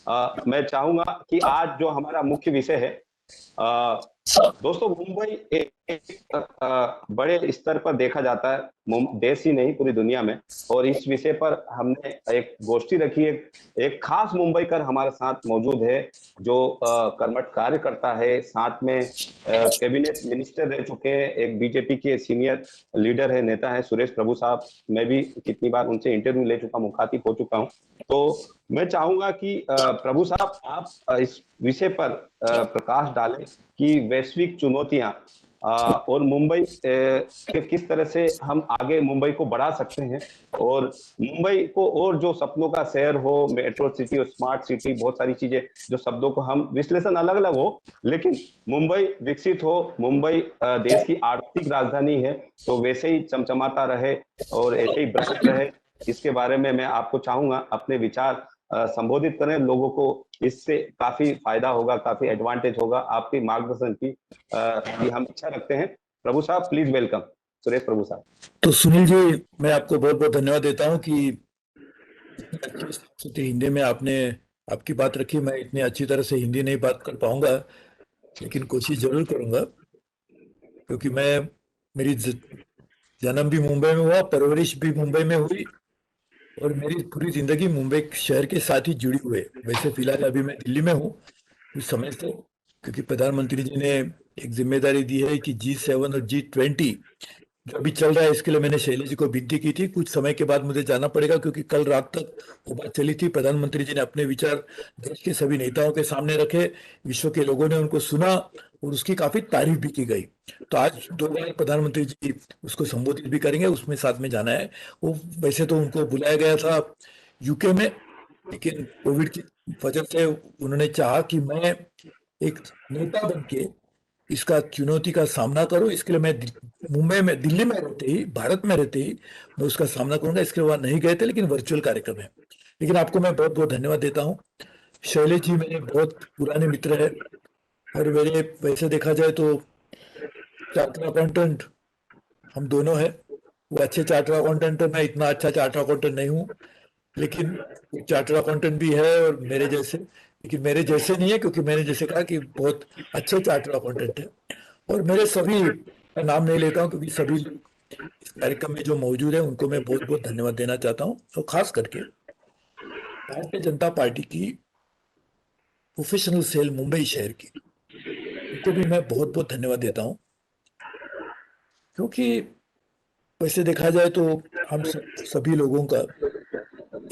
मैं चाहूंगा कि आज जो हमारा मुख्य विषय है, अ, दोस्तों, मुंबई एक बड़े स्तर पर देखा जाता है, देश ही नहीं पूरी दुनिया में। और इस विषय पर हमने एक गोष्ठी रखी है। एक खास मुंबईकर हमारे साथ मौजूद है, जो कर्मठ कार्य करता है, साथ में कैबिनेट मिनिस्टर रह चुके हैं, एक बीजेपी के सीनियर लीडर है, नेता है, सुरेश प्रभु साहब। मैं भी कितनी बार उनसे इंटरव्यू ले चुका, मुखातिब हो चुका हूँ। तो मैं चाहूंगा कि प्रभु साहब, आप इस विषय पर प्रकाश डालें कि वैश्विक चुनौतियां और मुंबई के किस तरह से हम आगे मुंबई को बढ़ा सकते हैं, और मुंबई को और जो सपनों का शहर हो, मेट्रो सिटी और स्मार्ट सिटी, बहुत सारी चीजें, जो शब्दों को हम विश्लेषण अलग अलग हो, लेकिन मुंबई विकसित हो, मुंबई देश की आर्थिक राजधानी है, तो वैसे ही चमचमाता रहे और ऐसे ही ब्राइट रहे। इसके बारे में मैं आपको चाहूंगा अपने विचार संबोधित करें लोगों को। इससे काफी फायदा होगा, काफी एडवांटेज होगा आपके मार्गदर्शन की हम इच्छा रखते हैं। प्रभु साहब, प्लीज वेलकम। सुरेश प्रभु साहब। तो सुनील जी, मैं आपको बहुत बहुत धन्यवाद देता हूं कि इतनी अच्छी हिंदी में आपने आपकी बात रखी। मैं इतनी अच्छी तरह से हिंदी नहीं बात कर पाऊंगा, लेकिन कोशिश जरूर करूंगा, क्योंकि मेरी जन्म भी मुंबई में हुआ, परवरिश भी मुंबई में हुई, और मेरी पूरी जिंदगी मुंबई शहर के साथ ही जुड़ी हुई है। वैसे फिलहाल अभी मैं दिल्ली में हूँ कुछ समय से, क्योंकि प्रधानमंत्री जी ने एक जिम्मेदारी दी है कि G7 और G20 जो अभी चल रहा है, इसके लिए मैंने शैलेश जी को विनती की थी। कुछ समय के बाद मुझे जाना पड़ेगा, क्योंकि कल रात तक वो बात चली थी। प्रधानमंत्री जी ने अपने विचार देश के सभी नेताओं के सामने रखे, विश्व के लोगों ने उनको सुना, और उसकी काफी तारीफ भी की गई। तो आज 2 बार प्रधानमंत्री जी उसको संबोधित भी करेंगे, उसमें साथ में जाना है। वो वैसे तो उनको बुलाया गया था यूके में, लेकिन कोविड की वजह से उन्होंने चाहा कि मैं एक नेता बन के इसका चुनौती का सामना करूं। इसके लिए मैं मुंबई में, दिल्ली में रहते ही, भारत में रहते ही मैं उसका सामना करूंगा। इसके लिए वहां नहीं गए थे, लेकिन वर्चुअल कार्यक्रम है। लेकिन आपको मैं बहुत बहुत धन्यवाद देता हूं। शैलेश जी मेरे बहुत पुराने मित्र है, और मेरे वैसे देखा जाए तो चार्टर अकाउंटेंट हम दोनों हैं। वो अच्छे चार्टर अकाउंटेंट है, मैं इतना अच्छा चार्टर अकाउंटेंट नहीं हूँ, लेकिन चार्टर अकाउंटेंट भी है और मेरे जैसे, लेकिन मेरे जैसे नहीं है, क्योंकि मैंने जैसे कहा कि बहुत अच्छे चार्टर अकाउंटेंट है। और मेरे सभी, मैं नाम नहीं लेता हूँ, क्योंकि सभी इस कार्यक्रम में जो मौजूद है उनको मैं बहुत बहुत धन्यवाद देना चाहता हूँ। और खास करके भारतीय जनता पार्टी की प्रोफेशनल सेल मुंबई शहर की, उनको भी मैं बहुत बहुत धन्यवाद देता हूँ। क्योंकि वैसे देखा जाए तो हम सभी लोगों का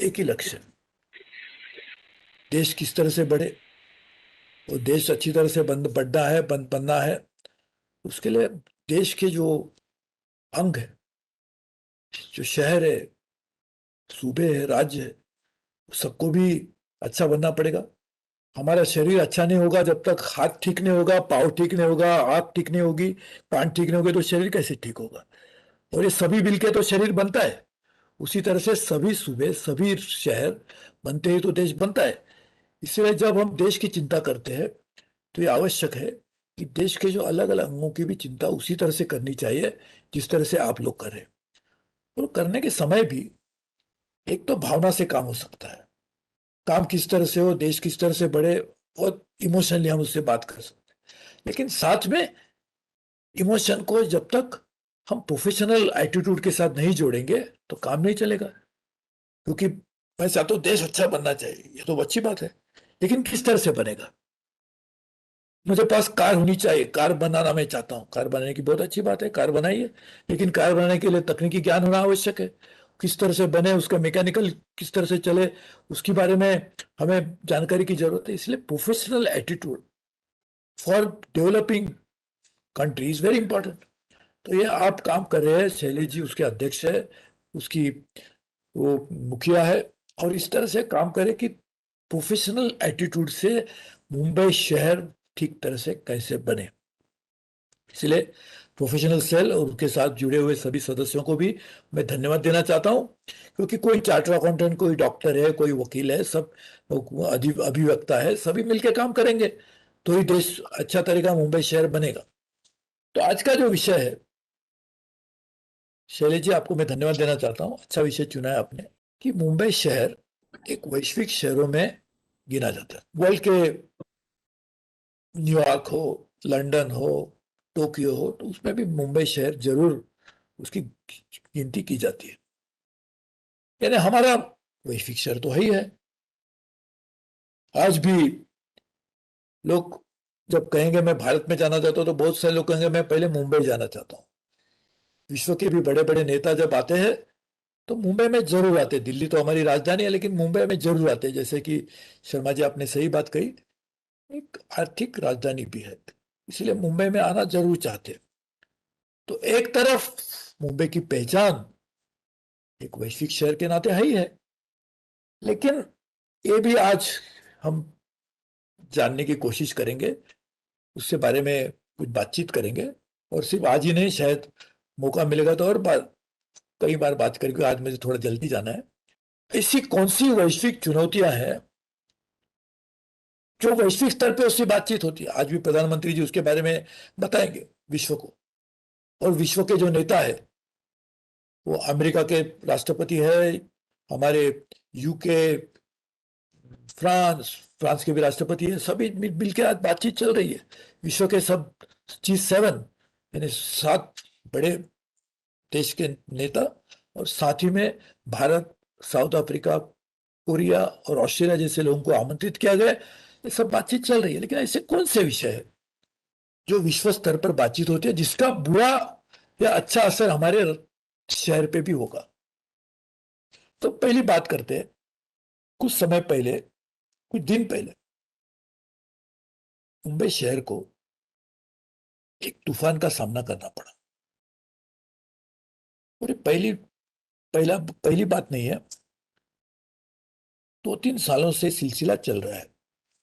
एक ही लक्ष्य है, देश किस तरह से बढ़े, और देश अच्छी तरह से बढ़ना है, बनना है। उसके लिए देश के जो अंग है, जो शहर है, सूबे है, राज्य है, सबको भी अच्छा बनना पड़ेगा। हमारा शरीर अच्छा नहीं होगा जब तक हाथ ठीक नहीं होगा, पाँव ठीक नहीं होगा, आँख ठीक नहीं होगी, कान ठीक नहीं होगे, तो शरीर कैसे ठीक होगा? और ये सभी मिलके तो शरीर बनता है। उसी तरह से सभी सूबे, सभी शहर बनते ही तो देश बनता है। इसलिए जब हम देश की चिंता करते हैं, तो ये आवश्यक है कि देश के जो अलग अलग अंगों की भी चिंता उसी तरह से करनी चाहिए, जिस तरह से आप लोग कर रहे हैं। और करने के समय भी एक तो भावना से काम हो सकता है, काम किस तरह से हो, देश किस तरह से बढ़े, बहुत इमोशनली हम उससे बात कर सकते हैं। लेकिन साथ में इमोशन को जब तक हम प्रोफेशनल एटीट्यूड के साथ नहीं जोड़ेंगे, तो काम नहीं चलेगा। क्योंकि मैं चाहता हूँ देश अच्छा बनना चाहिए, ये तो अच्छी बात है, लेकिन किस तरह से बनेगा? मुझे पास कार होनी चाहिए, कार बनाना मैं चाहता हूँ, कार बनाने की बहुत अच्छी बात है, कार बनाइए, लेकिन कार बनाने के लिए तकनीकी ज्ञान होना आवश्यक है। किस तरह से बने, उसका मैकेनिकल किस तरह से चले, उसके बारे में हमें जानकारी की जरूरत है। इसलिए professional attitude for developing country is very important. तो ये आप काम कर रहे हैं, शैलेश जी उसके अध्यक्ष है, उसकी वो मुखिया है, और इस तरह से काम करें कि प्रोफेशनल एटीट्यूड से मुंबई शहर ठीक तरह से कैसे बने। इसलिए प्रोफेशनल सेल और उसके साथ जुड़े हुए सभी सदस्यों को भी मैं धन्यवाद देना चाहता हूं। क्योंकि कोई चार्टर अकाउंटेंट, कोई डॉक्टर है, कोई वकील है, सब अभिवक्ता है, सभी मिलकर काम करेंगे तो ही देश अच्छा तरीका मुंबई शहर बनेगा। तो आज का जो विषय है, शैलेश जी आपको मैं धन्यवाद देना चाहता हूँ, अच्छा विषय चुना है आपने, कि मुंबई शहर एक वैश्विक शहरों में गिना जाता है। वर्ल्ड के न्यूयॉर्क हो, लंदन हो, टोक्यो हो, तो उसमें भी मुंबई शहर जरूर उसकी गिनती की जाती है। यानी हमारा वैश्विक शहर तो है ही है। आज भी लोग जब कहेंगे मैं भारत में जाना चाहता हूं, तो बहुत सारे लोग कहेंगे मैं पहले मुंबई जाना चाहता हूं। विश्व के भी बड़े बड़े नेता जब आते हैं तो मुंबई में जरूर आते हैं। दिल्ली तो हमारी राजधानी है, लेकिन मुंबई में जरूर आते हैं। जैसे कि शर्मा जी, आपने सही बात कही, एक आर्थिक राजधानी भी है, इसलिए मुंबई में आना जरूर चाहते हैं। तो एक तरफ मुंबई की पहचान एक वैश्विक शहर के नाते है ही है, लेकिन ये भी आज हम जानने की कोशिश करेंगे, उससे बारे में कुछ बातचीत करेंगे। और सिर्फ आज ही नहीं, शायद मौका मिलेगा तो और कई बार बात करेंगे। आज मुझे थोड़ा जल्दी जाना है। ऐसी कौन सी वैश्विक चुनौतियां हैं जो वैश्विक स्तर पे उससे बातचीत होती है? आज भी प्रधानमंत्री जी उसके बारे में बताएंगे विश्व को। और विश्व के जो नेता है, वो अमेरिका के राष्ट्रपति है, हमारे यूके, फ्रांस फ्रांस के भी राष्ट्रपति है, सभी मिलकर आज बातचीत चल रही है। विश्व के सब G7, यानी 7 बड़े देश के नेता, और साथ ही में भारत, साउथ अफ्रीका, कोरिया और ऑस्ट्रेलिया जैसे लोगों को आमंत्रित किया गया। ये सब बातचीत चल रही है, लेकिन ऐसे कौन से विषय है जो विश्व स्तर पर बातचीत होती है, जिसका बुरा या अच्छा असर हमारे शहर पे भी होगा? तो पहली बात करते हैं, कुछ समय पहले, कुछ दिन पहले मुंबई शहर को एक तूफान का सामना करना पड़ा। और ये पहली बात नहीं है, 2-3 सालों से सिलसिला चल रहा है।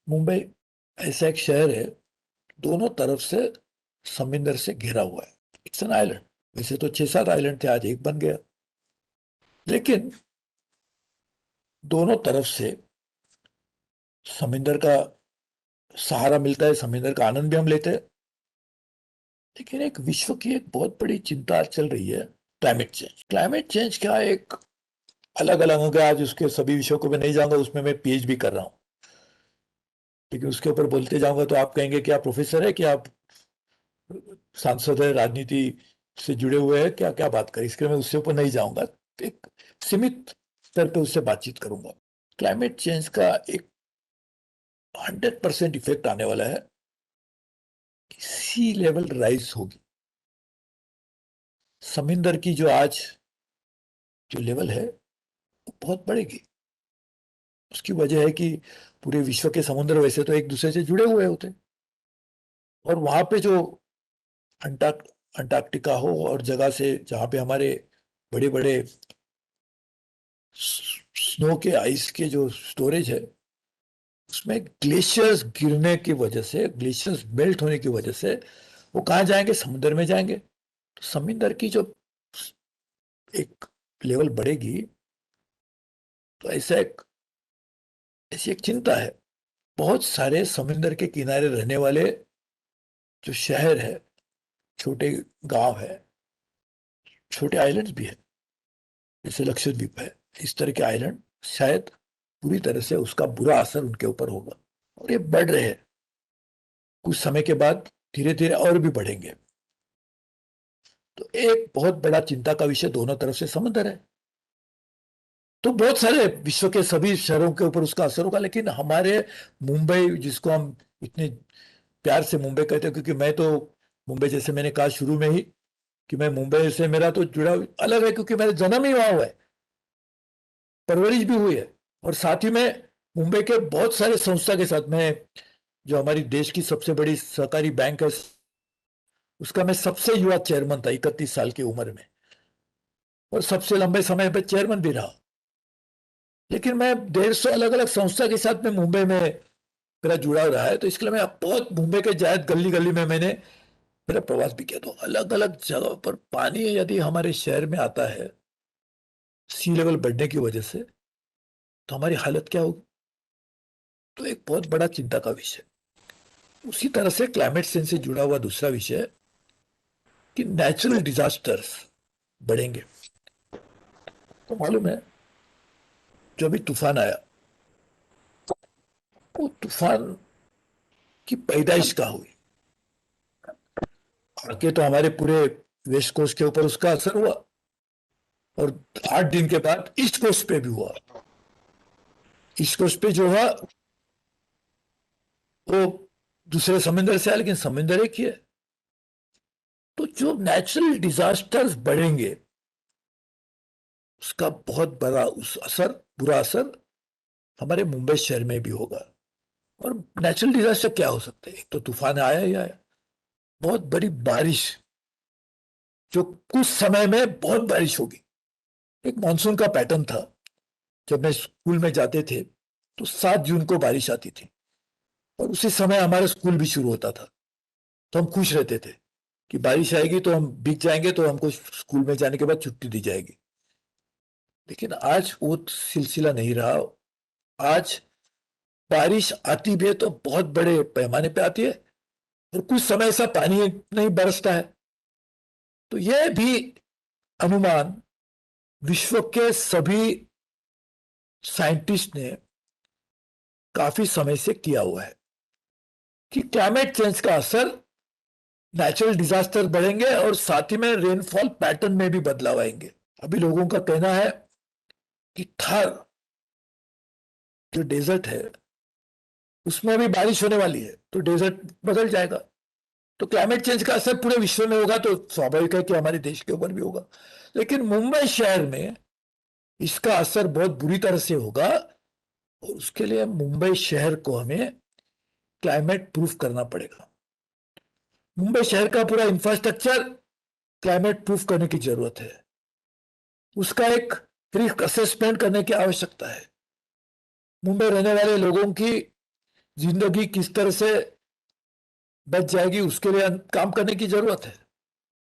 मुंबई ऐसा एक शहर है, दोनों तरफ से समुंदर से घिरा हुआ है। It's an island. वैसे तो 6-7 आइलैंड थे, आज एक बन गया। लेकिन दोनों तरफ से समुंदर का सहारा मिलता है, समुंदर का आनंद भी हम लेते हैं। लेकिन एक विश्व की एक बहुत बड़ी चिंता चल रही है, क्लाइमेट चेंज। क्लाइमेट चेंज का एक अलग अलग हो गया। आज उसके सभी विषयों को मैं नहीं जाऊंगा, उसमें मैं पीएचडी कर रहा हूँ, लेकिन उसके ऊपर बोलते जाऊंगा तो आप कहेंगे कि आप प्रोफेसर है, कि आप सांसद है, राजनीति से जुड़े हुए हैं, क्या क्या बात करें। इसके मैं उससे ऊपर नहीं जाऊंगा, एक सीमित स्तर पे उससे बातचीत करूंगा। क्लाइमेट चेंज का एक 100% इफेक्ट आने वाला है कि सी लेवल राइज होगी। समुंदर की जो आज जो लेवल है वो बहुत बढ़ेगी। उसकी वजह है कि पूरे विश्व के समुद्र वैसे तो एक दूसरे से जुड़े हुए होते हैं, और वहां पे जो अंटार्कटिका हो और जगह से जहां पे हमारे बड़े बड़े स्नो के आइस के जो स्टोरेज है, उसमें ग्लेशियर्स गिरने की वजह से, ग्लेशियर्स मेल्ट होने की वजह से वो कहाँ जाएंगे? समुद्र में जाएंगे। तो समुद्र की जो एक लेवल बढ़ेगी, तो ऐसी एक चिंता है। बहुत सारे समुद्र के किनारे रहने वाले जो शहर है, छोटे गांव है, छोटे आइलैंड्स भी है, जैसे लक्षद्वीप है, इस तरह के आइलैंड शायद पूरी तरह से उसका बुरा असर उनके ऊपर होगा। और ये बढ़ रहे हैं, कुछ समय के बाद धीरे धीरे और भी बढ़ेंगे। तो एक बहुत बड़ा चिंता का विषय, दोनों तरफ से समुद्र है, तो बहुत सारे विश्व के सभी शहरों के ऊपर उसका असर होगा। लेकिन हमारे मुंबई, जिसको हम इतने प्यार से मुंबई कहते हैं, क्योंकि मैं तो मुंबई, जैसे मैंने कहा शुरू में ही, कि मैं मुंबई से मेरा तो जुड़ा अलग है, क्योंकि मेरा जन्म ही वहां हुआ है, परवरिश भी हुई है। और साथ ही में मुंबई के बहुत सारे संस्था के साथ में, जो हमारी देश की सबसे बड़ी सहकारी बैंक है, उसका मैं सबसे युवा चेयरमैन था 31 साल की उम्र में, और सबसे लंबे समय पे चेयरमैन भी रहा। लेकिन मैं 150 अलग अलग संस्था के साथ में मुंबई में मेरा जुड़ाव रहा है, तो इसके लिए मैं बहुत मुंबई के जायद गली गली में मैंने मेरा प्रवास भी किया। तो अलग अलग जगह पर पानी यदि हमारे शहर में आता है सी लेवल बढ़ने की वजह से, तो हमारी हालत क्या होगी? तो एक बहुत बड़ा चिंता का विषय। उसी तरह से क्लाइमेट चेंज से जुड़ा हुआ दूसरा विषय है कि नेचुरल डिजास्टर्स बढ़ेंगे। तो मालूम है, जो अभी तूफान आया, वो तूफान की पैदाइश कहाँ हुई? आके तो हमारे पूरे वेस्ट कोस्ट के ऊपर उसका असर हुआ, और 8 दिन के बाद ईस्ट कोस्ट पे भी हुआ। ईस्ट कोस्ट पे जो हुआ वो दूसरे समंदर से आया, लेकिन समंदर एक ही है। तो जो नेचुरल डिजास्टर्स बढ़ेंगे उसका बहुत बड़ा बुरा असर हमारे मुंबई शहर में भी होगा। और नेचुरल डिजास्टर क्या हो सकते हैं? एक तो तूफान आया ही आया, बहुत बड़ी बारिश, जो कुछ समय में बहुत बारिश होगी। एक मानसून का पैटर्न था। जब मैं स्कूल में जाते थे तो 7 जून को बारिश आती थी, और उसी समय हमारा स्कूल भी शुरू होता था। तो हम खुश रहते थे कि बारिश आएगी तो हम भीग जाएंगे, तो हमको स्कूल में जाने के बाद छुट्टी दी जाएगी। लेकिन आज वो सिलसिला नहीं रहा। आज बारिश आती भी है तो बहुत बड़े पैमाने पे आती है, और कुछ समय ऐसा पानी नहीं बरसता है। तो यह भी अनुमान विश्व के सभी साइंटिस्ट ने काफी समय से किया हुआ है कि क्लाइमेट चेंज का असर, नेचुरल डिजास्टर बढ़ेंगे और साथ ही में रेनफॉल पैटर्न में भी बदलाव आएंगे। अभी लोगों का कहना है कि थार जो डेजर्ट है उसमें भी बारिश होने वाली है, तो डेजर्ट बदल जाएगा। तो क्लाइमेट चेंज का असर पूरे विश्व में होगा, तो स्वाभाविक है कि हमारे देश के ऊपर भी होगा। लेकिन मुंबई शहर में इसका असर बहुत बुरी तरह से होगा, और उसके लिए मुंबई शहर को हमें क्लाइमेट प्रूफ करना पड़ेगा। मुंबई शहर का पूरा इंफ्रास्ट्रक्चर क्लाइमेट प्रूफ करने की जरूरत है। उसका एक रिस्क असेसमेंट करने की आवश्यकता है। मुंबई रहने वाले लोगों की जिंदगी किस तरह से बच जाएगी, उसके लिए काम करने की जरूरत है।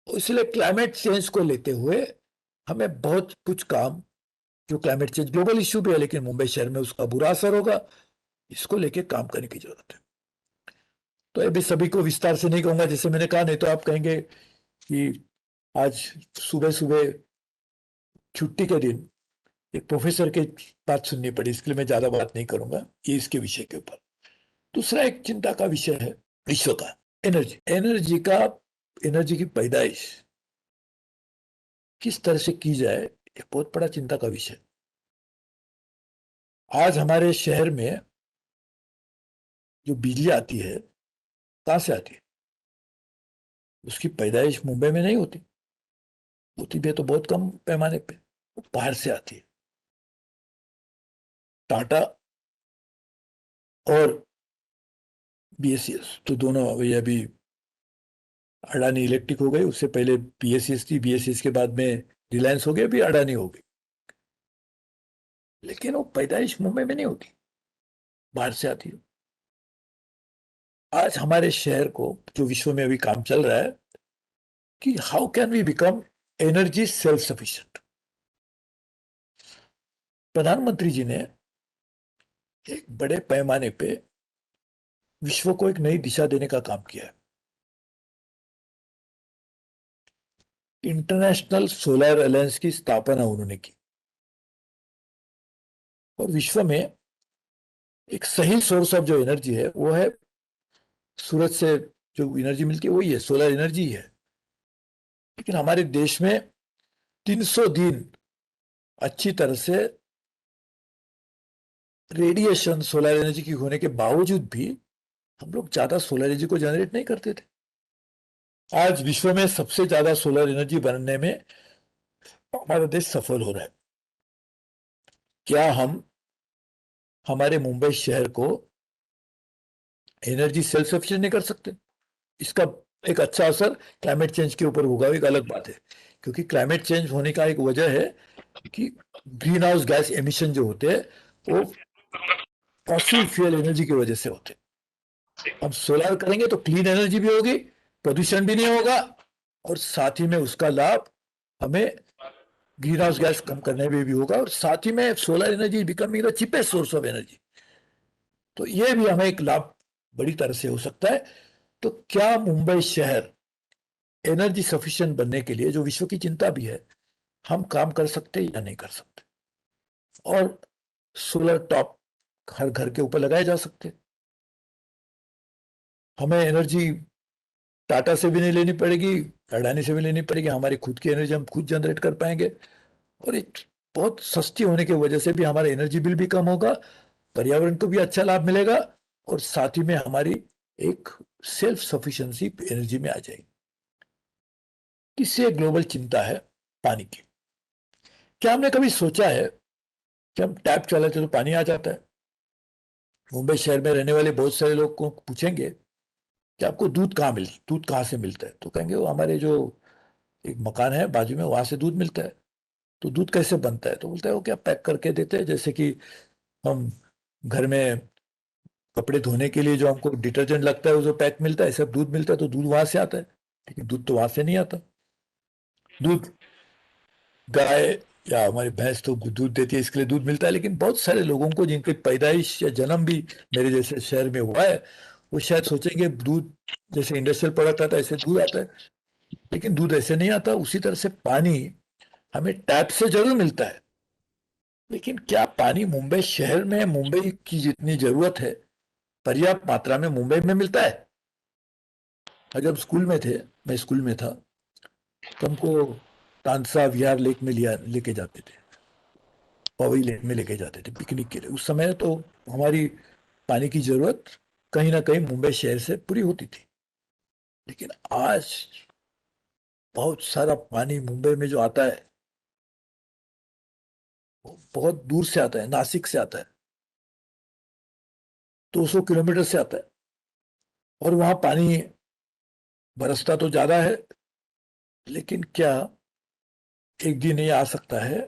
इसलिए क्लाइमेट चेंज को लेते हुए हमें बहुत कुछ काम, जो क्लाइमेट चेंज ग्लोबल इश्यू भी है लेकिन मुंबई शहर में उसका बुरा असर होगा, इसको लेके काम करने की जरूरत है। तो अभी सभी को विस्तार से नहीं कहूंगा, जैसे मैंने कहा, नहीं तो आप कहेंगे कि आज सुबह सुबह छुट्टी के दिन एक प्रोफेसर की बात सुननी पड़ी, इसके लिए मैं ज्यादा बात नहीं करूंगा ये इसके विषय के ऊपर। दूसरा एक चिंता का विषय है विश्व का एनर्जी। एनर्जी की पैदाइश किस तरह से की जाए, एक बहुत बड़ा चिंता का विषय। आज हमारे शहर में जो बिजली आती है, कहां से आती है? उसकी पैदाइश मुंबई में नहीं होती, होती भी है तो बहुत कम पैमाने पे, वो बाहर से आती है। टाटा और बीएससीएस तो दोनों, अभी अडानी इलेक्ट्रिक हो गई, उससे पहले बीएससीएस थी, बीएससीएस के बाद में रिलायंस हो गया, अभी अडानी हो गई। लेकिन वो पैदाइश मुंबई में नहीं होती, बाहर से आती है। आज हमारे शहर को, जो विश्व में अभी काम चल रहा है कि how can we become energy self sufficient, प्रधानमंत्री जी ने एक बड़े पैमाने पे विश्व को एक नई दिशा देने का काम किया है। इंटरनेशनल सोलर अलायंस की स्थापना उन्होंने की, और विश्व में एक सही सोर्स ऑफ जो एनर्जी है वो है सूरज से जो एनर्जी मिलती है, वही है, सोलर एनर्जी है। लेकिन हमारे देश में 300 दिन अच्छी तरह से रेडिएशन सोलर एनर्जी की होने के बावजूद भी हम लोग ज्यादा सोलर एनर्जी को जनरेट नहीं करते थे। आज विश्व में सबसे ज्यादा सोलर एनर्जी बनने में हमारा देश सफल हो रहा है। क्या हम हमारे मुंबई शहर को एनर्जी सेल्फ सफिशिएंट नहीं कर सकते? इसका एक अच्छा असर क्लाइमेट चेंज के ऊपर होगा, एक अलग बात है। क्योंकि क्लाइमेट चेंज होने का एक वजह है कि ग्रीन हाउस गैस एमिशन जो होते हैं वो फॉसिल फ्यूल एनर्जी की वजह से होते हैं। हम सोलर करेंगे तो क्लीन एनर्जी भी होगी, प्रदूषण भी नहीं होगा, और साथ ही में उसका लाभ हमें ग्रीन हाउस गैस कम करने में भी होगा, और साथ ही में solar energy becoming the cheapest source of energy. तो ये भी हमें एक लाभ बड़ी तरह से हो सकता है। तो क्या मुंबई शहर एनर्जी सफिशिएंट बनने के लिए, जो विश्व की चिंता भी है, हम काम कर सकते या नहीं कर सकते? और सोलर टॉप हर घर के ऊपर लगाए जा सकते हैं। हमें एनर्जी टाटा से भी नहीं लेनी पड़ेगी, अडानी से भी लेनी पड़ेगी, हमारी खुद की एनर्जी हम खुद जनरेट कर पाएंगे। और एक बहुत सस्ती होने की वजह से भी हमारा एनर्जी बिल भी कम होगा, पर्यावरण को भी अच्छा लाभ मिलेगा, और साथ ही में हमारी एक सेल्फ सफिशिएंसी एनर्जी में आ जाएगी। इससे ग्लोबल चिंता है पानी की। क्या हमने कभी सोचा है कि हम टैप चलाते तो पानी आ जाता है? मुंबई शहर में रहने वाले बहुत सारे लोग को पूछेंगे कि आपको दूध कहाँ से मिलता है, तो कहेंगे वो हमारे जो एक मकान है बाजू में, वहां से दूध मिलता है। तो दूध कैसे बनता है? तो बोलता है वो क्या पैक करके देते हैं, जैसे कि हम घर में कपड़े धोने के लिए जो हमको डिटर्जेंट लगता है वो जो पैक मिलता है, सब दूध मिलता है, तो दूध वहां से आता है। लेकिन दूध तो वहां से नहीं आता। दूध गाय या हमारी भैंस तो दूध देती है, इसके लिए दूध मिलता है। लेकिन बहुत सारे लोगों को जिनकी पैदाइश या जन्म भी मेरे जैसे शहर में हुआ है, वो शायद सोचेंगे दूध जैसे इंडस्ट्रियल प्रोडक्ट आता है ऐसे दूध आता है। लेकिन दूध ऐसे नहीं आता। उसी तरह से पानी हमें टैप से जरूर मिलता है, लेकिन क्या पानी मुंबई शहर में मुंबई की जितनी जरूरत है पर्याप्त मात्रा में मुंबई में मिलता है? और जब स्कूल में थे, मैं स्कूल में था, तो हमको तानसा विहार लेक में लिया लेके जाते थे, पवई लेक में लेके जाते थे पिकनिक के लिए। उस समय तो हमारी पानी की जरूरत कहीं ना कहीं मुंबई शहर से पूरी होती थी। लेकिन आज बहुत सारा पानी मुंबई में जो आता है वो बहुत दूर से आता है, नासिक से आता है, 200 किलोमीटर से आता है। और वहां पानी बरसता तो ज्यादा है, लेकिन क्या एक दिन ये आ सकता है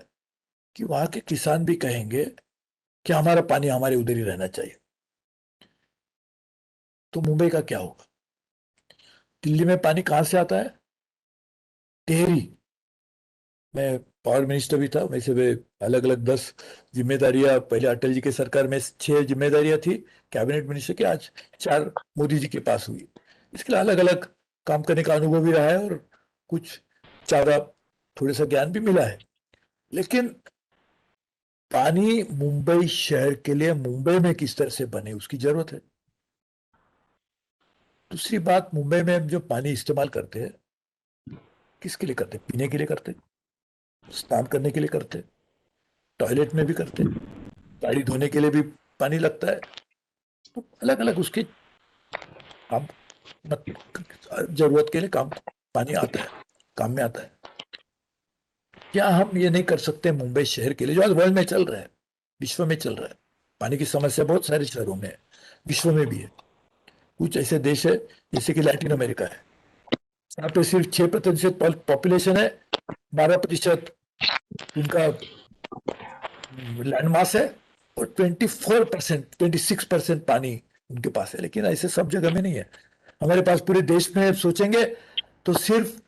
कि वहां के किसान भी कहेंगे कि हमारा पानी हमारे उधर ही रहना चाहिए? तो मुंबई का क्या होगा? दिल्ली में पानी कहाँ से आता है? टेहरी। मैं पावर मिनिस्टर भी था, वैसे वे अलग अलग 10 जिम्मेदारियां, पहले अटल जी के सरकार में 6 जिम्मेदारियां थी कैबिनेट मिनिस्टर की, आज 4 मोदी जी के पास हुई। इसके लिए अलग अलग काम करने का अनुभव भी रहा है, और कुछ ज्यादा थोड़ा सा ज्ञान भी मिला है। लेकिन पानी मुंबई शहर के लिए मुंबई में किस तरह से बने उसकी जरूरत है। दूसरी बात, मुंबई में हम जो पानी इस्तेमाल करते हैं किसके लिए करते हैं? पीने के लिए करते हैं, स्नान करने के लिए करते हैं, टॉयलेट में भी करते हैं, गाड़ी धोने के लिए भी पानी लगता है। तो अलग अलग उसके काम, जरूरत के लिए काम पानी आता है, काम में आता है। क्या हम ये नहीं कर सकते मुंबई शहर के लिए, जो आज वर्ल्ड में चल रहा है, विश्व में चल रहा है? पानी की समस्या बहुत सारे शहरों में है, विश्व में भी है। कुछ ऐसे देश है जैसे कि लैटिन अमेरिका है, यहाँ पे सिर्फ 6% पॉपुलेशन है, 12% उनका लैंड मास है, और 26% पानी उनके पास है। लेकिन ऐसे सब जगह में नहीं है। हमारे पास पूरे देश में सोचेंगे तो सिर्फ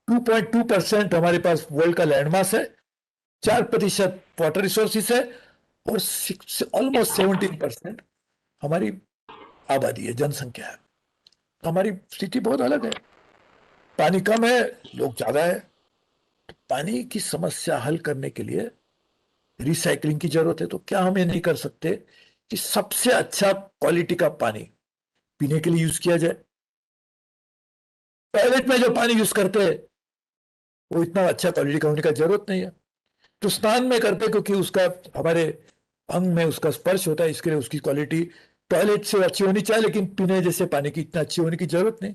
2.2% हमारे पास वर्ल्ड का लैंड मास है, 4% वाटर रिसोर्सिस है, और ऑलमोस्ट 17% हमारी आबादी है, जनसंख्या है। हमारी स्थिति बहुत अलग है। पानी कम है, लोग ज्यादा है। पानी की समस्या हल करने के लिए रिसाइकलिंग की जरूरत है। तो क्या हम ये नहीं कर सकते कि सबसे अच्छा क्वालिटी का पानी पीने के लिए यूज किया जाए? टॉयलेट में जो पानी यूज करते हैं वो इतना अच्छा क्वालिटी का होने का जरूरत नहीं है। तो स्नान में करते क्योंकि उसका हमारे अंग में उसका स्पर्श होता है, इसके लिए उसकी क्वालिटी टॉयलेट से अच्छी होनी चाहिए, लेकिन पीने जैसे पानी की इतना अच्छी होने की जरूरत नहीं।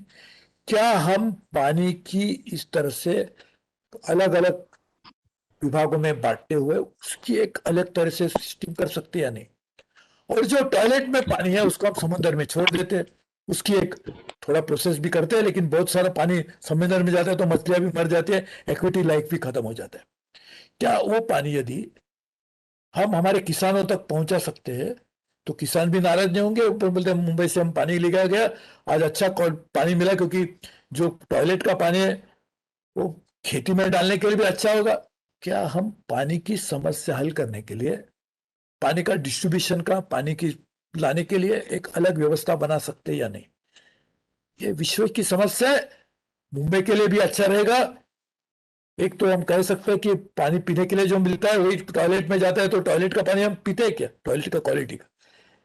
क्या हम पानी की इस तरह से अलग अलग विभागों में बांटते हुए उसकी एक अलग तरह से सिस्टम कर सकते हैं या नहीं? और जो टॉयलेट में पानी है उसको हम समुद्र में छोड़ देते हैं, उसकी एक थोड़ा प्रोसेस भी करते हैं, लेकिन बहुत सारा पानी समुद्र में जाता है तो मछलियां भी मर जाती है, एक्विटी लाइफ भी खत्म हो जाता है। क्या वो पानी यदि हम हमारे किसानों तक पहुंचा सकते हैं तो किसान भी नाराज नहीं होंगे? ऊपर बोलते हैं मुंबई से हम पानी लेकर गया, आज अच्छा पानी मिला, क्योंकि जो टॉयलेट का पानी है वो खेती में डालने के लिए भी अच्छा होगा। क्या हम पानी की समस्या हल करने के लिए, पानी का डिस्ट्रीब्यूशन का, पानी की लाने के लिए एक अलग व्यवस्था बना सकते हैं या नहीं? ये विश्व की समस्या है, मुंबई के लिए भी अच्छा रहेगा। एक तो हम कह सकते हैं कि पानी पीने के लिए जो मिलता है वही टॉयलेट में जाता है, तो टॉयलेट का पानी हम पीते हैं क्या? टॉयलेट का क्वालिटी का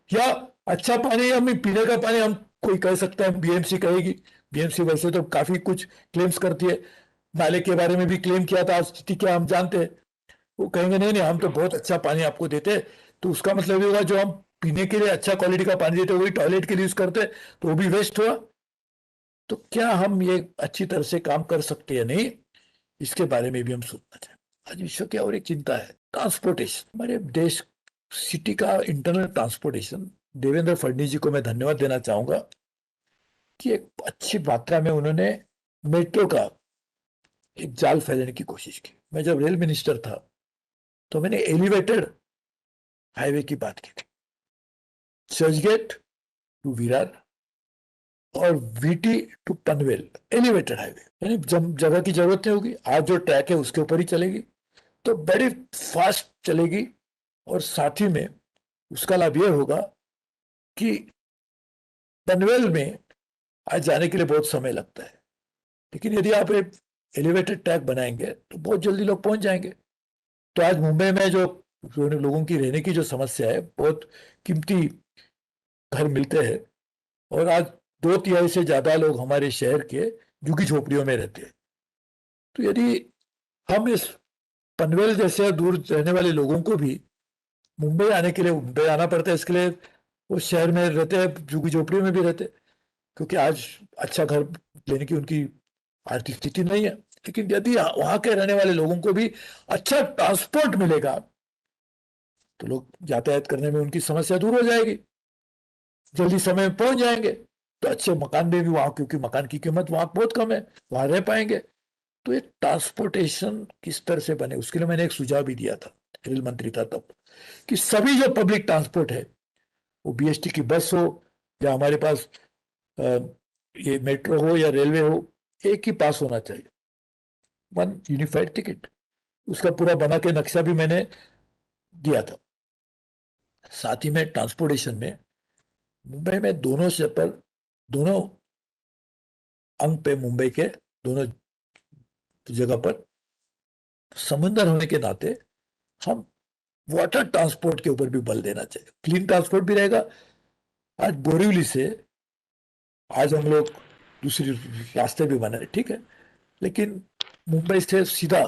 या अच्छा पानी हम पीने का पानी हम कोई कह सकता है, बीएमसी कहेगी, बीएमसी वैसे तो काफी कुछ क्लेम्स करती है, नाले के बारे में भी क्लेम किया था, आज स्थिति क्या हम जानते हैं। वो कहेंगे नहीं नहीं हम तो बहुत अच्छा पानी आपको देते हैं, तो उसका मतलब ये होगा जो हम पीने के लिए अच्छा क्वालिटी का पानी देते वही टॉयलेट के लिए यूज करते हैं, तो वो भी वेस्ट हुआ। तो क्या हम ये अच्छी तरह से काम कर सकते हैं नहीं, इसके बारे में भी हम सोचना चाहिए। आज विश्व की और एक चिंता है ट्रांसपोर्टेशन, हमारे देश सिटी का इंटरनल ट्रांसपोर्टेशन। देवेंद्र फडणवीस जी को मैं धन्यवाद देना चाहूंगा कि एक अच्छी मात्रा में उन्होंने मेट्रो का एक जाल फैलाने की कोशिश की। मैं जब रेल मिनिस्टर था तो मैंने एलिवेटेड हाईवे की बात की थी, चर्चगेट टू विरार और VT to Panvel elevated highway, यानी जब जगह की जरूरत नहीं होगी, आज जो ट्रैक है उसके ऊपर ही चलेगी, तो बड़ी फास्ट चलेगी। और साथ ही में उसका लाभ यह होगा कि पनवेल में आज जाने के लिए बहुत समय लगता है, लेकिन यदि आप एक एलिवेटेड ट्रैक बनाएंगे तो बहुत जल्दी लोग पहुंच जाएंगे। तो आज मुंबई में जो लोगों की रहने की जो समस्या है, बहुत कीमती घर मिलते हैं, और आज 2/3 से ज्यादा लोग हमारे शहर के झुग्गी झोपड़ियों में रहते हैं। तो यदि हम इस पनवेल जैसे दूर रहने वाले लोगों को भी मुंबई आने के लिए, मुंबई आना पड़ता है इसके लिए, वो शहर में रहते हैं, झुग्गी झोपड़ियों में भी रहते हैं, क्योंकि आज अच्छा घर लेने की उनकी आर्थिक स्थिति नहीं है। लेकिन यदि वहां के रहने वाले लोगों को भी अच्छा ट्रांसपोर्ट मिलेगा तो लोग यातायात करने में उनकी समस्या दूर हो जाएगी, जल्दी समय में पहुंच जाएंगे, तो अच्छे मकान में भी वहां, क्योंकि मकान की कीमत वहां बहुत कम है, वहां रह पाएंगे। तो ये ट्रांसपोर्टेशन किस तरह से बने, उसके लिए मैंने एक सुझाव भी दिया था, रेल मंत्री था तब, कि सभी जो पब्लिक ट्रांसपोर्ट है, वो बीएसटी की बस हो या हमारे पास ये मेट्रो हो या रेलवे हो, एक ही पास होना चाहिए, वन यूनिफाइड टिकट। उसका पूरा बना के नक्शा भी मैंने दिया था। साथ ही में ट्रांसपोर्टेशन में मुंबई में दोनों से पर, दोनों अंग पे मुंबई के दोनों जगह पर समुद्र होने के नाते हम वाटर ट्रांसपोर्ट के ऊपर भी बल देना चाहिए, क्लीन ट्रांसपोर्ट भी रहेगा। आज बोरीवली से, आज हम लोग दूसरी रास्ते भी बना रहे, ठीक है, लेकिन मुंबई से सीधा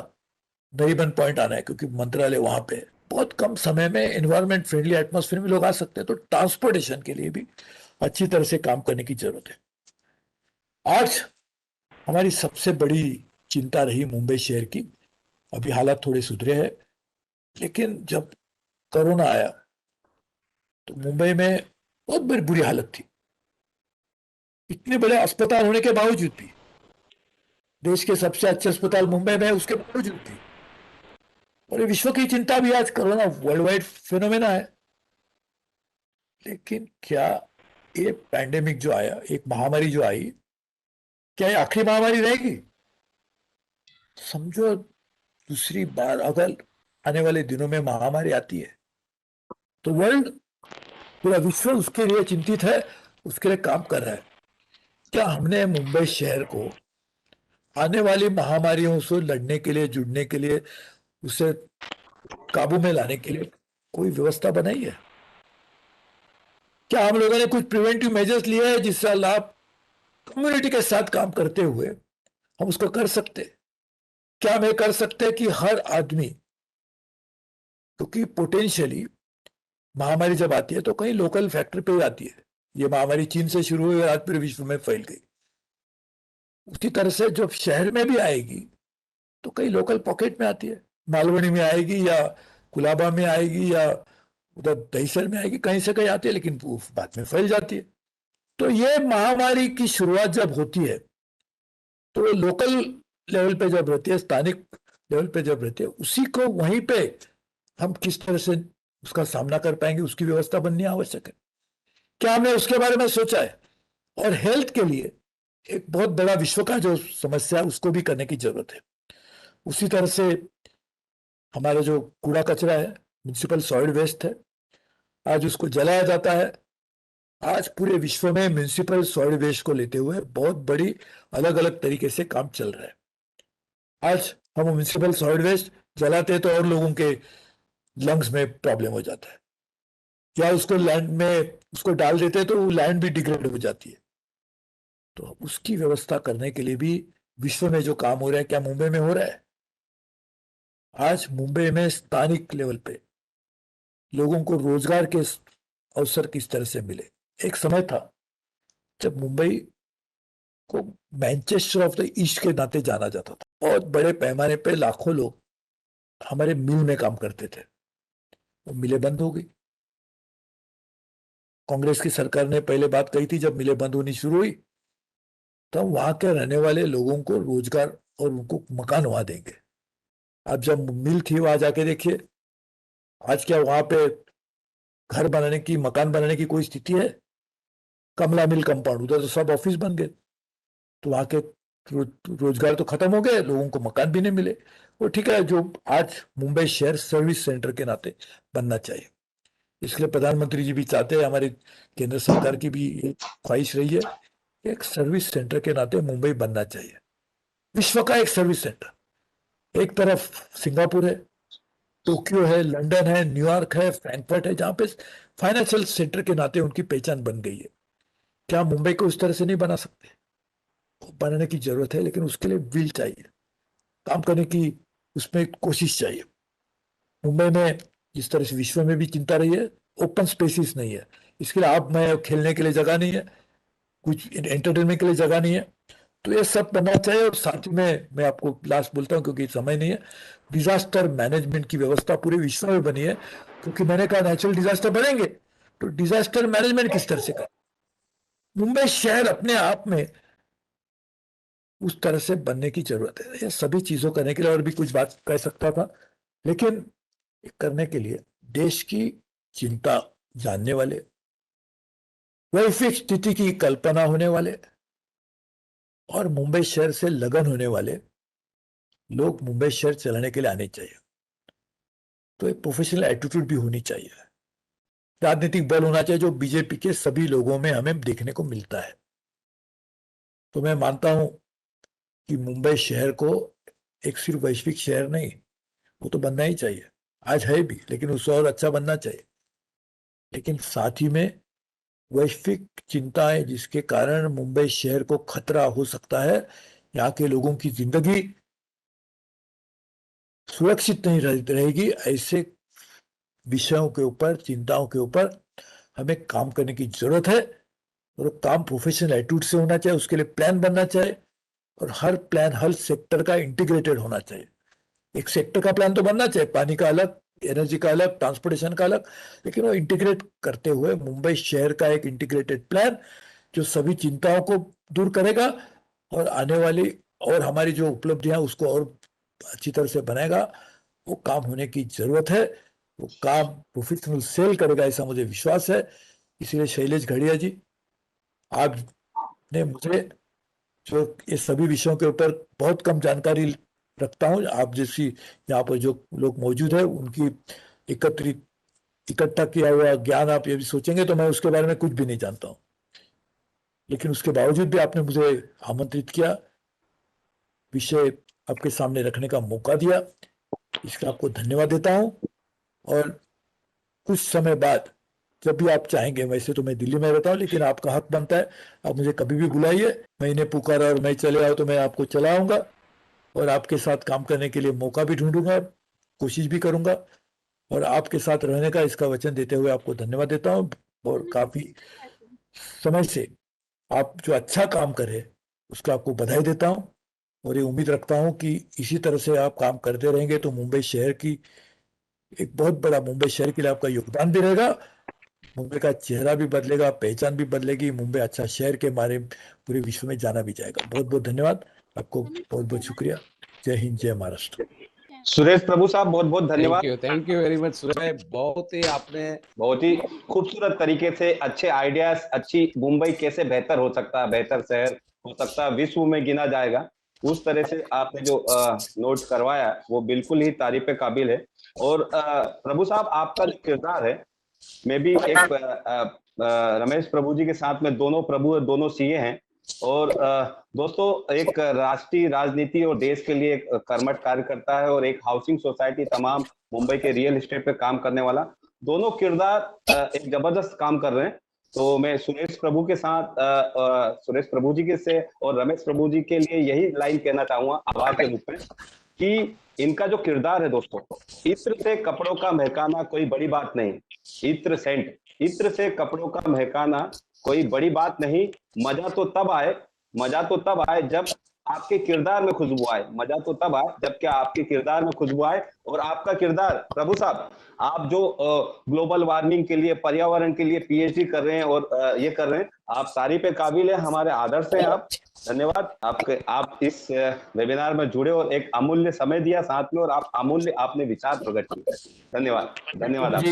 नरीबन पॉइंट आना है, क्योंकि मंत्रालय वहां पे है। बहुत कम समय में एनवायरमेंट फ्रेंडली एटमॉस्फेयर में लोग आ सकते हैं, तो ट्रांसपोर्टेशन के लिए भी अच्छी तरह से काम करने की जरूरत है। आज हमारी सबसे बड़ी चिंता रही मुंबई शहर की, अभी हालात थोड़े सुधरे हैं, लेकिन जब कोरोना आया तो मुंबई में बहुत बड़ी बुरी हालत थी। इतने बड़े अस्पताल होने के बावजूद भी, देश के सबसे अच्छे अस्पताल मुंबई में है उसके बावजूद भी, और ये विश्व की चिंता भी, आज कोरोना वर्ल्ड वाइड फिनोमेना है। लेकिन क्या ये पैंडेमिक जो आया, एक महामारी जो आई, क्या ये आखिरी महामारी रहेगी? समझो दूसरी बार अगर आने वाले दिनों में महामारी आती है तो वर्ल्ड, पूरा विश्व उसके लिए चिंतित है, उसके लिए काम कर रहा है। क्या हमने मुंबई शहर को आने वाली महामारियों से लड़ने के लिए, जुड़ने के लिए, उसे काबू में लाने के लिए कोई व्यवस्था बनाई है? क्या हम लोगों ने कुछ प्रिवेंटिव मेजर्स लिए हैं जिससे लाभ कम्युनिटी के साथ काम करते हुए हम उसको कर सकते? क्या हम ये कर सकते कि हर आदमी, क्योंकि पोटेंशियली महामारी जब आती है तो कहीं लोकल फैक्टर पे ही आती है, ये महामारी चीन से शुरू हुई और आज पूरे विश्व में फैल गई। उसी तरह से जब शहर में भी आएगी तो कहीं लोकल पॉकेट में आती है, मालवनी में आएगी या कुलाबा में आएगी या उधर दहीसर में आएगी, कहीं से कहीं आती है, लेकिन वो बाद में फैल जाती है। तो ये महामारी की शुरुआत जब होती है तो लोकल लेवल पे जब रहती है, स्थानिक लेवल पे जब रहती है, उसी को वहीं पे हम किस तरह से उसका सामना कर पाएंगे, उसकी व्यवस्था बननी आवश्यक है। क्या हमने उसके बारे में सोचा है? और हेल्थ के लिए एक बहुत बड़ा विश्व का जो समस्या है उसको भी करने की जरूरत है। उसी तरह से हमारा जो कूड़ा कचरा है, म्युनिसिपल सॉलिड वेस्ट है, आज उसको जलाया जाता है। आज पूरे विश्व में म्युनिसिपल सॉलिड वेस्ट को लेते हुए बहुत बड़ी अलग अलग तरीके से काम चल रहा है। आज हम म्युनिसिपल सॉलिड वेस्ट जलाते हैं तो और लोगों के लंग्स में प्रॉब्लम हो जाता है। या उसको लैंड में उसको डाल देते हैं तो वो लैंड भी डिग्रेड हो जाती है। तो उसकी व्यवस्था करने के लिए भी विश्व में जो काम हो रहा है, क्या मुंबई में हो रहा है? आज मुंबई में स्थानिक लेवल पे लोगों को रोजगार के अवसर किस तरह से मिले। एक समय था जब मुंबई को मैनचेस्टर ऑफ द ईस्ट के नाते जाना जाता था। बहुत बड़े पैमाने पे लाखों लोग हमारे मिल में काम करते थे, वो मिलें बंद हो गई। कांग्रेस की सरकार ने पहले बात कही थी, जब मिलें बंद होनी शुरू हुई तो हम वहां के रहने वाले लोगों को रोजगार और उनको मकान वहां देंगे। अब जब मिल थी वहां जाके देखिए, आज क्या वहां पे घर बनाने की, मकान बनाने की कोई स्थिति है? कमला मिल कंपाउंड, उधर तो सब ऑफिस बन गए। तो वहां के रोजगार तो खत्म हो गए, लोगों को मकान भी नहीं मिले। वो ठीक है, जो आज मुंबई शहर सर्विस सेंटर के नाते बनना चाहिए। इसलिए प्रधानमंत्री जी भी चाहते हैं, हमारी केंद्र सरकार की भी एक ख्वाहिश रही है, एक सर्विस सेंटर के नाते मुंबई बनना चाहिए, विश्व का एक सर्विस सेंटर। एक तरफ सिंगापुर है, टोक्यो है, लंदन है, न्यूयॉर्क है, फ्रैंकफर्ट है, जहां पे फाइनेंशियल सेंटर के नाते उनकी पहचान बन गई है। क्या मुंबई को उस तरह से नहीं बना सकते? बनाने की जरूरत है, लेकिन उसके लिए विल चाहिए, काम करने की उसमें कोशिश चाहिए। मुंबई में जिस तरह से विश्व में भी चिंता रही है, ओपन स्पेसिस नहीं है। इसके लिए आप मैं खेलने के लिए जगह नहीं है, कुछ एंटरटेनमेंट के लिए जगह नहीं है। तो ये सब बनना चाहिए। और साथ ही में मैं आपको लास्ट बोलता हूँ, क्योंकि समय नहीं है, डिजास्टर मैनेजमेंट की व्यवस्था पूरे विश्व में बनी है। क्योंकि मैंने कहा नेचुरल डिजास्टर बनेंगे, तो डिजास्टर मैनेजमेंट किस तरह से करें? मुंबई शहर अपने आप में उस तरह से बनने की जरूरत है। ये सभी चीजों करने के लिए और भी कुछ बात कह सकता था, लेकिन करने के लिए देश की चिंता जानने वाले, वैश्विक स्थिति की कल्पना होने वाले और मुंबई शहर से लगन होने वाले लोग मुंबई शहर चलाने के लिए आने चाहिए। तो एक प्रोफेशनल एटीट्यूड भी होनी चाहिए, राजनीतिक बल होना चाहिए, जो बीजेपी के सभी लोगों में हमें देखने को मिलता है। तो मैं मानता हूं कि मुंबई शहर को एक सिर्फ वैश्विक शहर नहीं, वो तो बनना ही चाहिए, आज है भी, लेकिन उससे और अच्छा बनना चाहिए। लेकिन साथ ही में वैश्विक चिंताएं जिसके कारण मुंबई शहर को खतरा हो सकता है, यहाँ के लोगों की जिंदगी सुरक्षित नहीं रहेगी, ऐसे विषयों के ऊपर, चिंताओं के ऊपर हमें काम करने की जरूरत है। और काम प्रोफेशनल एटीट्यूड से होना चाहिए, उसके लिए प्लान बनना चाहिए, और हर प्लान हर सेक्टर का इंटीग्रेटेड होना चाहिए। एक सेक्टर का प्लान तो बनना चाहिए, पानी का अलग, एनर्जी का अलग, ट्रांसपोर्टेशन का अलग, लेकिन वो इंटीग्रेट करते हुए मुंबई शहर का एक इंटीग्रेटेड प्लान जो सभी चिंताओं को दूर करेगा और आने वाली और हमारी जो उपलब्धियां उसको और अच्छी तरह से बनाएगा। वो काम होने की जरूरत है, वो काम प्रोफेशनल सेल करेगा, ऐसा मुझे विश्वास है। इसलिए शैलेश घड़िया जी, आपने मुझे जो ये सभी विषयों के ऊपर बहुत कम जानकारी रखता हूँ, आप जैसी यहाँ पर जो लोग मौजूद है उनकी एकत्रित इकट्ठा किया हुआ ज्ञान आप ये भी सोचेंगे तो मैं उसके बारे में कुछ भी नहीं जानता हूँ, लेकिन उसके बावजूद भी आपने मुझे आमंत्रित किया, विषय आपके सामने रखने का मौका दिया, इसका आपको धन्यवाद देता हूँ। और कुछ समय बाद जब भी आप चाहेंगे, वैसे तो मैं दिल्ली में रहता हूँ, लेकिन आपका हक बनता है, आप मुझे कभी भी बुलाइए, मैंने पुकारा और मैं चले आऊँ तो मैं आपको चला आऊंगा और आपके साथ काम करने के लिए मौका भी ढूंढूंगा, कोशिश भी करूंगा। और आपके साथ रहने का इसका वचन देते हुए आपको धन्यवाद देता हूँ। और काफी समय से आप जो अच्छा काम कर रहे हैं उसका आपको बधाई देता हूँ, और ये उम्मीद रखता हूँ कि इसी तरह से आप काम करते रहेंगे तो मुंबई शहर की एक बहुत बड़ा, मुंबई शहर के लिए आपका योगदान भी रहेगा, मुंबई का चेहरा भी बदलेगा, पहचान भी बदलेगी, मुंबई अच्छा शहर के बारे में पूरे विश्व में जाना भी जाएगा। बहुत बहुत धन्यवाद आपको, बहुत बहुत शुक्रिया। जय हिंद, जय महाराष्ट्र। सुरेश प्रभु साहब, बहुत बहुत धन्यवाद। Thank you very much Suresh, बहुत ही आपने बहुत ही खूबसूरत तरीके से अच्छे आइडियाज, अच्छी मुंबई कैसे बेहतर हो सकता है, बेहतर शहर हो सकता है, विश्व में गिना जाएगा, उस तरह से आपने जो नोट करवाया वो बिल्कुल ही तारीफ के काबिल है। और प्रभु साहब, आपका जो किरदार है, मैं भी एक रमेश प्रभु जी के साथ में दोनों प्रभु, दोनों सीए हैं। और दोस्तों, एक राष्ट्रीय राजनीति और देश के लिए एक कर्मठ कार्य करता है, और एक हाउसिंग सोसाइटी, तमाम मुंबई के रियल एस्टेट पे काम करने वाला। दोनों किरदार एक जबरदस्त काम कर रहे हैं। तो मैं सुरेश प्रभु के साथ सुरेश प्रभु जी के से और रमेश प्रभु जी के लिए यही लाइन कहना चाहूंगा आभार के रूप में कि इनका जो किरदार है दोस्तों, इत्र से कपड़ों का महकाना कोई बड़ी बात नहीं। इत्र सेंट, इत्र से कपड़ों का महकाना कोई बड़ी बात नहीं। मजा तो तब आए जब आपके किरदार में खुशबू आए। मजा तो तब आए जब क्या आपके किरदार में खुशबू आए। और आपका किरदार प्रभु साहब, आप जो ग्लोबल वार्मिंग के लिए, पर्यावरण के लिए पीएचडी कर रहे हैं और ये कर रहे हैं, आप तारीफ पे काबिल है, हमारे आदर्श हैं आप। धन्यवाद आपके, आप इस वेबिनार में जुड़े और एक अमूल्य समय दिया साथ में, और आप अमूल्य आपने विचार प्रकट किए। धन्यवाद आपका।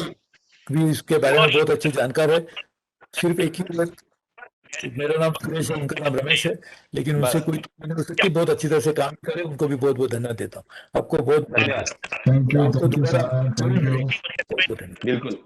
भी इसके बारे में बहुत अच्छी जानकार है। सिर्फ एक ही मिनट, मेरा नाम सुरेश है, उनका नाम रमेश है, लेकिन उनसे कोई नहीं हो सकती, बहुत अच्छी तरह से काम करे, उनको भी बहुत बहुत धन्यवाद देता हूँ। आपको बहुत धन्यवाद। Thank you sir, thank you. बिल्कुल।